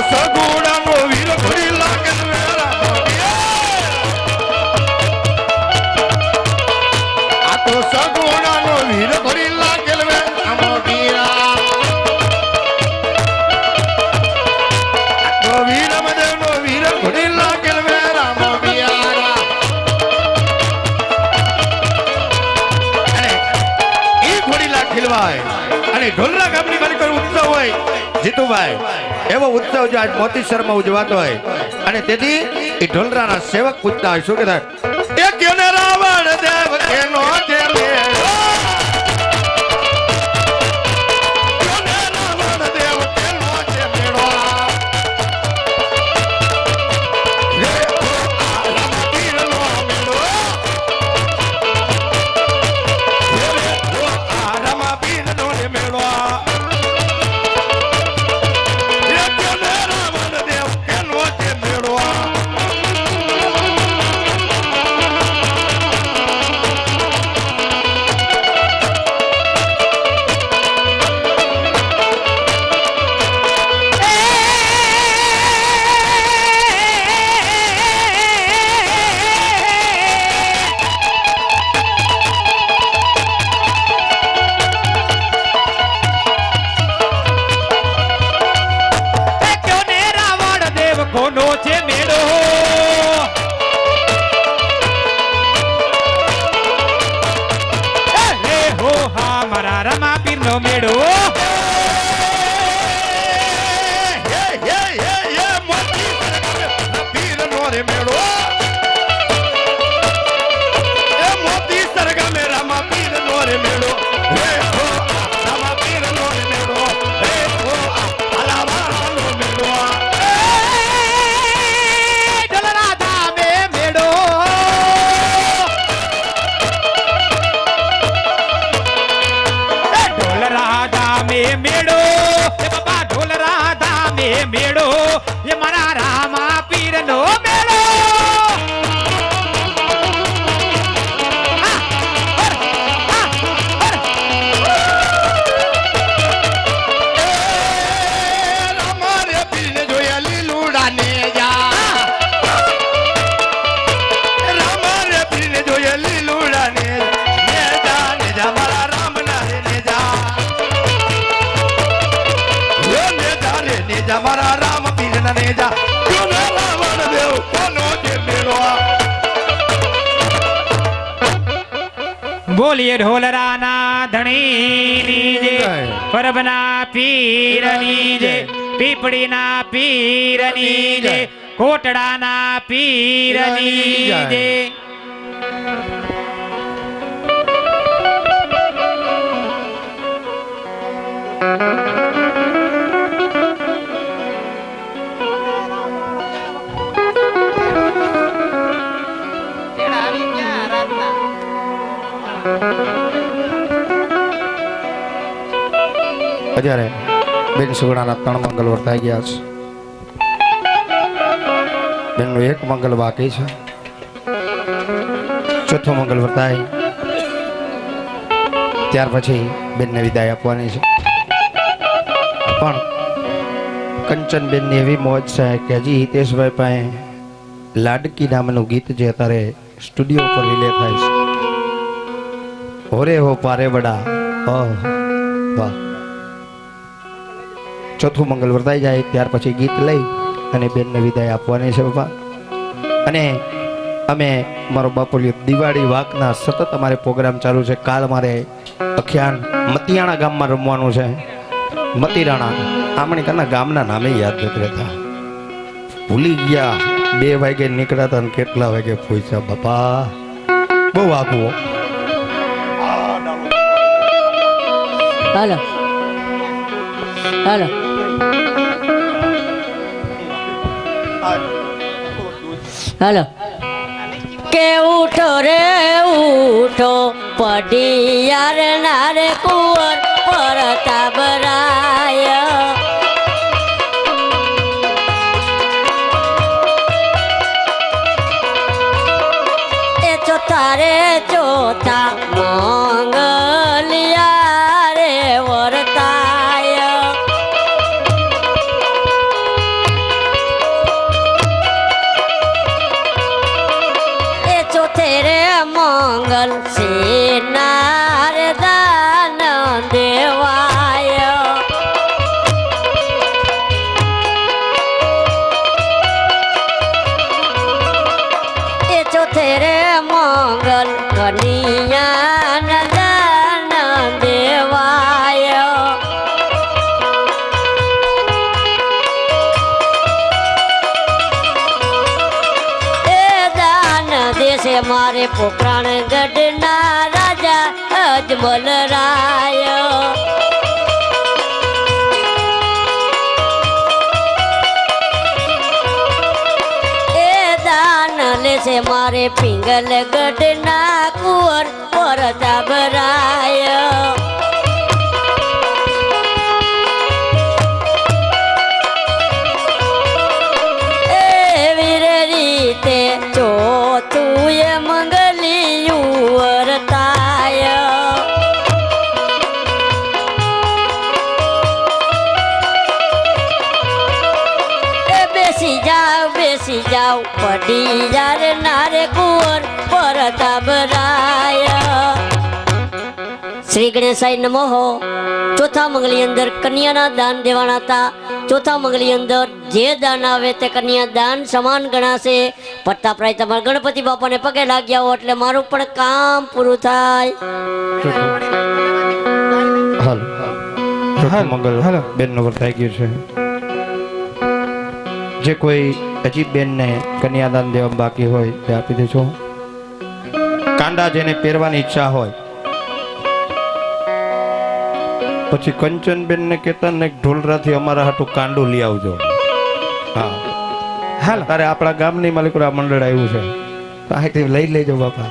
સગુણાનો વીર ઘડી લાગે આ તો સગુણાનો વીર ઘડી લાગે આમો વીરા તો વીર મદેવનો વીર ઘડી લાગે રામો વીરા અને ઈ ઘોડી લા ખીલવાય અને ઢોલરા ગામની માલિકો ઉત્સવ હોય જીતુભાઈ એવો ઉત્સવ જો આજ મોતીસરમાં ઉજવાતો હોય અને તેથી એ ઢોલરાના સેવક પૂછતા હોય શું કે થાય એ કેને રાવણ દેવ કેનો છે મેળો કેને રાવણ દેવ કેનો છે મેળો રે રામપીરનો મેળો રે રામપીરનો મેળો કોનો છે મેળો રે હો હા મારા રમાપીરનો મેળો પીરનો રે મેળો એ મોતી સરગામે રામાપીરનો રે મેળો રે હો રામાપીરનો રે મેળો રે હો અલાવાનો મેળો મેળો એ બાબા ઢોલ રાધા મે મેળો એ મારા રામા પીરનો મેળો રામારે પીરને જોયા લીલુડાને જા રામારે પીરને જોયા લીલુડાને ને જા મારા રામના ને જા નેજા મારા રામ પીરના નેજા કોનો રાવણ દેવ કોનો જે મેળો બોલીએ ઢોલરાના ધણીની જે પરબના પીરની જે પીપળીના પીરની જે કોટડાના પીરની જે અત્યારે બેન સુગડાના 3 મંગલ વર્તાઈ ગયા છે બેનનું 1 મંગલ બાકી છે ચોથો મંગલ વર્તાય ત્યાર પછી બેનને વિદાય આપવાની છે પણ કંચન બેનની એવી મોજ છે કે હજી હિતેશભાઈ પાસે લાડકી નામનું ગીત જે અત્યારે સ્ટુડિયો પર રિલે થાય છે હોરે હો પારે બડા વાહ ચોથું મંગલ વર્તાઈ જાય ત્યાર પછી ગીત લઈ અને બેનને વિદાય આપવાની છે બાપા અને અમે મારો બાપુલિયો દિવાળી વાકના સતત અમારે પ્રોગ્રામ ચાલુ છે કાલ મારે અખ્યાન મતિયાણા ગામમાં રમવાનું છે મતીરાણા આમણી કરના ગામના નામે યાદ નથી રહેતા ભૂલી ગયા 2 વાગે નીકળ્યા હતા અને કેટલા વાગે પહોંચ્યા બાપા બહુ આગવું હાલો હાલો હાલો કે ઉઠો રે ઉઠો પડિયાર નારે કુંવર પરતા બરાય એ ચોથા રે ચોથા મંગલિયા રે વર્તાય મંગલ સેનાર દાન દેવાય એ ચોથે રે મંગલ કનિયા દાન દેવાય એ દાન દેશે મારે પોકરાણ ગઢના રાજા અજમલ રાય એ દાન લેશે મારે પિંગલ ગઢના કુંવર પરતાબરાય એવી રીતે ચોથું એ મંગલિયું વર્તાય એ બેસી જાવ પડી યાર નારે કુંવર પરતાબરાય શ્રી ગણેશાય નમઃ ચોથા મંગલી અંદર કન્યાના દાન દેવાના હતા ચોથા મંગલી અંદર જે દાન આવે તે કન્યા દાન સમાન ગણાશે પ્રતાપરાય તમારા ગણપતિ બાપાને પગે લાગ્યા હો એટલે મારું પણ કામ પૂરું થાય હાલ ચોથું મંગલ બેન નો વર્તાઈ ગયું છે જે કોઈ અજીત બેન ને કન્યાદાન દેવા બાકી હોય તે આપી દેજો કાંડા જેને પહેરવાની ઈચ્છા હોય પછી કંચનબેન ને કેતન ને ઢોલરાથી અમારા હાટું કાંડું લઈ આવજો હા હાલ તારે આપણા ગામની માલિકોડા મંડળ આવ્યું છે તો અહીંથી લઈ લેજો બાપા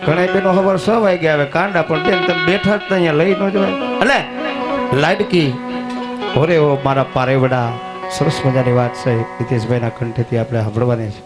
ઘણા બેનો ખબર 6 વાગ્યા આવે કાંડા પણ બેન તમે બેઠા જ અહીંયા લઈ ન જવાય એટલે લાડકી ઓરે ઓ મારા પારેવડા સરસ મજાની વાત છે હિતેશભાઈના કંઠેથી આપણે સાંભળવાની છે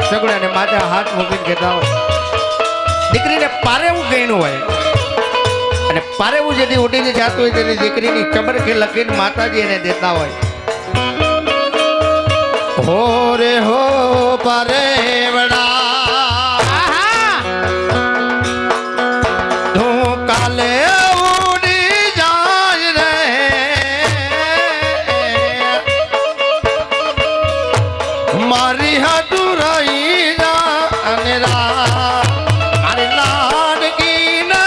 સગડાને માથે હાથ મૂકીને કહેતા હોય દીકરીને પારેવું કહીનું હોય અને પારેવું જેથી ઉડીને જતું હોય તેની દીકરીની કબર કે લખીને માતાજી એને દેતા હોય હો રે હો પારેવડા તું કાલે ઉડી જાય રે મારી હાટુ રહી જા અને મારી લાડકીને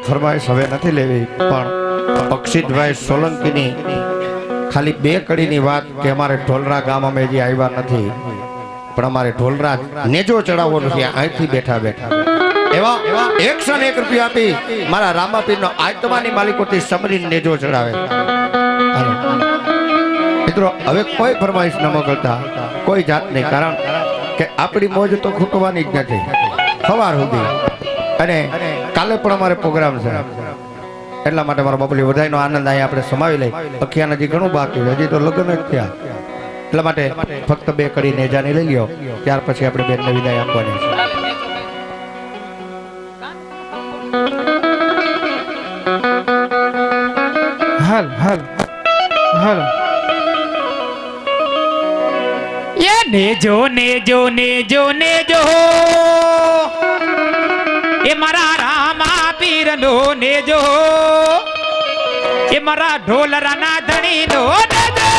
ફરમાઈશ હવે નથી લેવી, પણ અક્ષિતભાઈ સોલંકીની ખાલી 2 કડીની વાત કે અમારે ઢોલરા ગામ અમે હજી આવ્યા નથી, પણ અમારે ઢોલરા નેજો ચડાવવો નથી અહીંથી બેઠા બેઠા એવા 101 રૂપિયા આપી મારા રામાપીરનો આત્માની માલિકોથી સમરીને નેજો ચડાવે. હાલો મિત્રો, હવે કોઈ ફરમાઈશ ન મોકલતા, કોઈ જાત નહીં, કારણ કે આપણી મોજ તો ખૂટવાની જ નથી સવાર સુધી, અને કાલે પણ અમારે પ્રોગ્રામ છે. એટલા માટે મારા બાપુલી વધાઈનો આનંદ અહીંયા આપણે સમાવી લઈ. અખિયા હજી ઘણું બાકી છે, હજી તો લગ્ન જ થયા. એટલા માટે ફક્ત 2 કડી નેજાની લઈ લ્યો, ત્યાર પછી આપણે બેનને વિદાય આપવાની છે. હાલ હાલ હાલ એ નેજો નેજો નેજો નેજો એ મારા રામા પીરનો નેજો, એ મારા ઢોલરાના ધણીનો નેજો.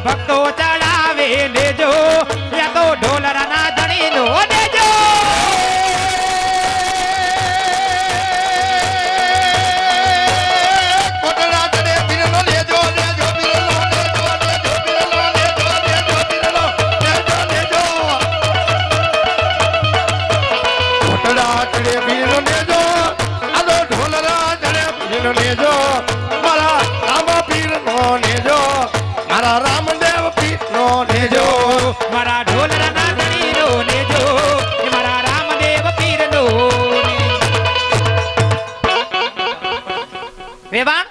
ભક્તો ચડાવે લેજો, યા તો ઢોલરાના ધણીનો દેજો. કોટડા ચડે પીરનો લેજો, લેજો પીરનો લેજો, લેજો પીરનો લેજો, લેજો પીરનો લેજો, લેજો. કોટડા ચડે પીરનો લેજો, આ તો ઢોલરા ચડે પીરનો લેજો, મારા રામા પીરનો લેજો, મારા રામદેવ પીરનો લેજો, મારા ઢોલરાના ધણીનો લેજો, એ મારા રામદેવ પીરનો. વેવાણ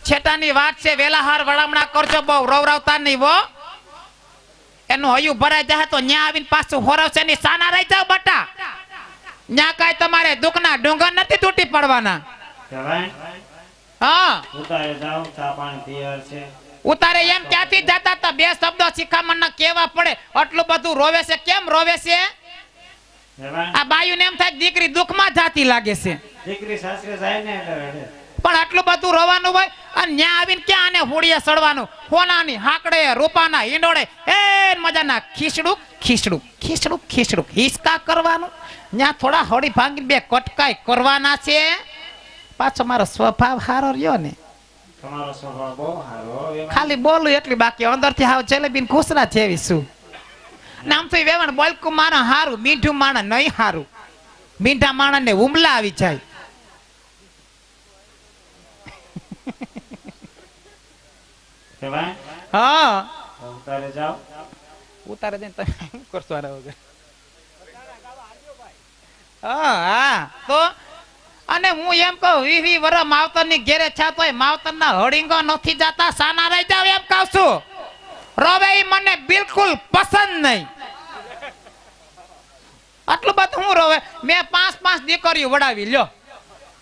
છેટાની વાત છે, વેલાહાર વળામણા કરજો, બહુ રવરાવતા નહીં હો. એનું હયું ભરાઈ જાય તો ન્યા આવીને પાછું હોરવશે ની સાના રહી જાવ બટા. ન્યા કાંઈ તમારે દુઃખના ડુંગર નથી તૂટી પડવાના. હા ઉતારે જાવ, ચા પાણી તૈયાર છે. ઉતારે એમ ક્યાંથી જતા હતા? 2 શબ્દો શિખામણના કેવા પડે, આટલું બધું રોવે છે, કેમ રોવે છે? આ બાયુને એમ થાય દીકરી દુઃખમાં જાતી લાગે છે, દીકરી સાસરે જાય ને એટલે પણ આટલું બધું રોવાનું હોય અને ન્યા આવીને ક્યાં આને હોડીએ સડવાનું? હોનાની હાકડે, રૂપાના હિંડોળે એ મજાના ખીસડું ખીસડું ખીસડું ખીસડું હિસકા કરવાનું. ન્યા થોડા હોડી ભાંગી 2 કટકાઈ કરવાના છે. પાછો મારો સ્વભાવ હારો રહ્યો ને, તમારો સ્વભાવ બહુ સારો. ખાલી બોલું એટલી, બાકી અંદરથી હાવ જલેબી ખુસરા જેવી છું. નામ તો વેવણ બોલકું માણા હારું, મીઠું માણા નહીં હારું. મીઠા માણા ને ઉમલા આવી જાય. હા ઉતારે જાવ, ઉતારે દે તમે શું કરશો આના વગર? હા હા તો અને હું એમ કહું 20 વર્ષ માવતર ની ઘેરે છા તોય માવતર ના હળીંગો નથી જતા, સાના રહી જાવ એમ કહું છું. રોવે ઈ મને બિલકુલ પસંદ નહીં. આટલું બધું હું રોવે? મેં 5 દીકરીઓ વડાવી લ્યો,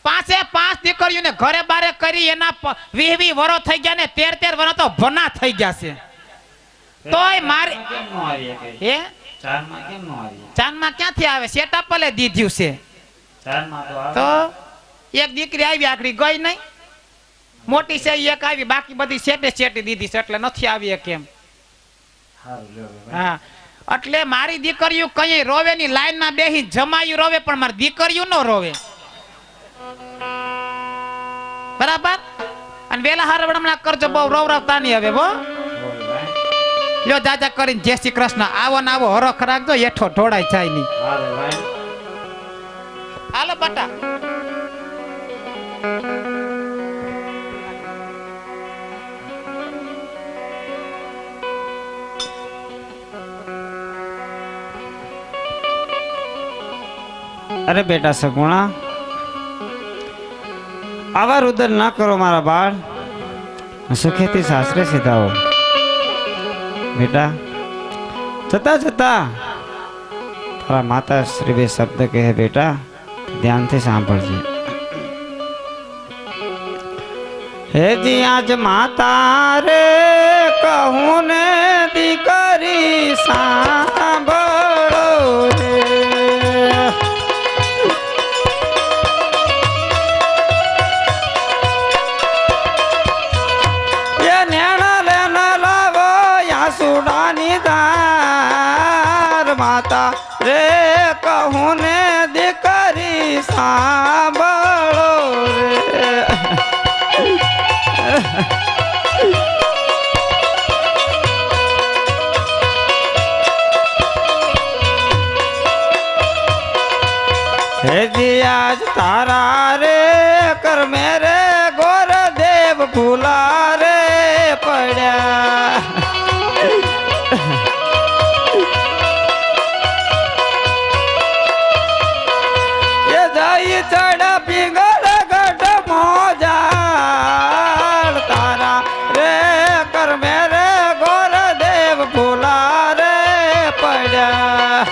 5 દીકરીઓને ઘરે બારે કરી, એના 20 વર્ષ થઈ ગયા ને 13 વર્ષ તો ભના થઈ ગયા છે. તોય મારી કેમ નો આવી કે હે ચારમાં કેમ નો આવી? ચાંદમાં ક્યાંથી આવે? સેટા પલે દીધ્યું છે. ચારમાં તો આવે. તો એક દીકરી આવી આખરી ગઈ નહીં, મોટી છે એક આવી, બાકી બધી સેટી દીધી છે, એટલે નથી આવી કેમ? સારું લ્યો ભાઈ. હા એટલે મારી દીકરીઓ કઈ રોવે ની લાઈન માં બેહી જમાયું રોવે, પણ મારી દીકરીઓ નો રોવે. બરાબર? અને વેલા હાર વડમણા કરજો, બહુ રવરાવતા નહીં હવે. હો લ્યો જાજા કરીને જય શ્રી કૃષ્ણ. આવો ને આવો હરખ રાખજો, હેઠો ઢોળાય જાય નહીં. હાલે ભાઈ. હાલો બટા. અરે બેટા સગુણા, આવા રુદન ના કરો મારા બાળ. સુખેથી સાસરે સીધાઓ. બેટા જતા જતા તારા માતા શ્રી બે શબ્દ કહે બેટા, ધ્યાનથી સાંભળજે. હે જી આજ માતા રે કહું ને દીકરી સાંભળો રે. એ નેણા લેના લાવો યાસુડાની દાર માતા રે કહું ને દીકરી સાંભળો રે. હે જી આજ તારા રે કર મેરે ગોર દેવ ભૂલા રે પડ્યા. એ જઈ ચડ પીગળ ગઢ મોજાળ તારા રે કર મેરે ગોર દેવ ભૂલા રે પડ્યા.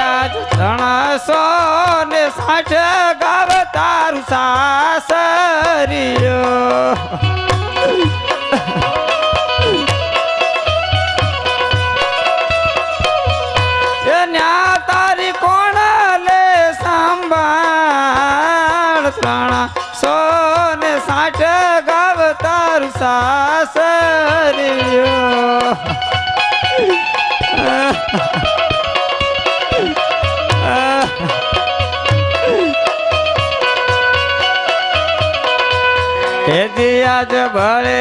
આજ 360 ગાવ તારું સાસરિયો. એ ન્યા તારી કોણ લે સંભાળ. 360 ગાવ તારું સાસરિયો. હેજી આજ ભળે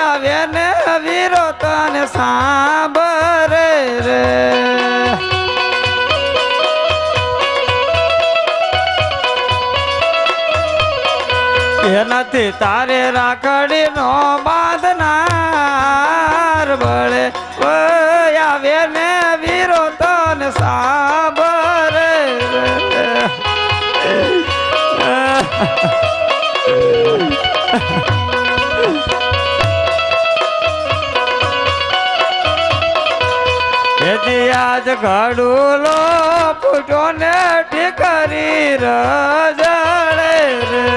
આવે ને વીરો તને સાંભળે રે. એનાથી તારે રાખડી નો બાંધનાર ભળે આવે ને વીરો તને સાંભળે રે. હેજી આજ ઘડુલો ફૂટો ને ઠીકરી રજળે રે.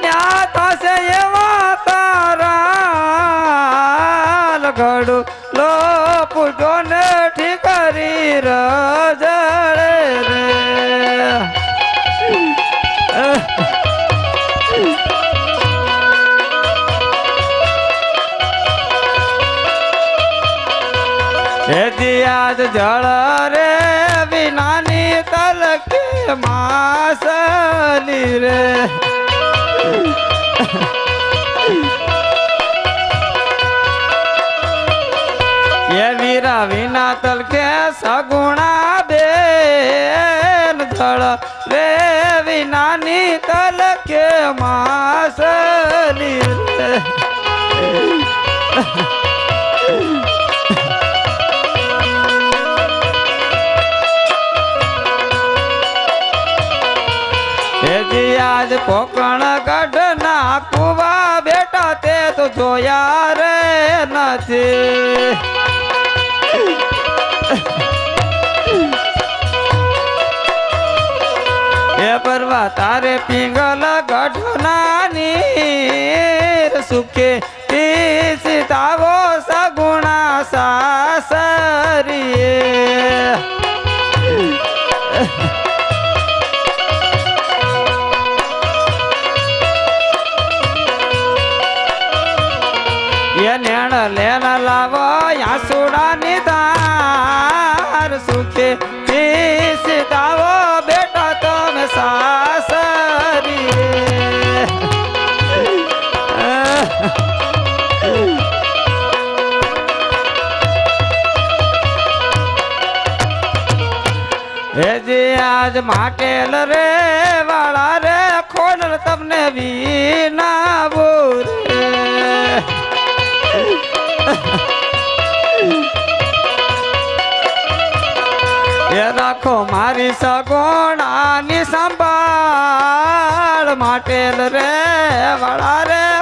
ન્યા થશે એવા તારા ઘડુલો ફૂટો ને ઠીકરી રજળે રે. હેજી આજ જળ રે વિનાની તલકે માસલી રે. એ વીરા વિના તલકે સગુણા બેન જળ રે વિનાની તલકે માસલી રે. હેજી આજ કોકણ ગઢ ના કુવા બેટા તે તો જોયા રે નથી. એ પરવા તારે પિંગલ ગઢ નાની સુખે સીતાવો સગુણા સાસરીએ. એ નેણ લેન લાવો યાસુડાની ધાર સુખે સીતાવો બેટા તો આજ mateલ રે વાળા રે ખોડલ તમને વિનાવો રે એ રાખો મારી સગોણાની સંભાળ mateલ રે વાળા રે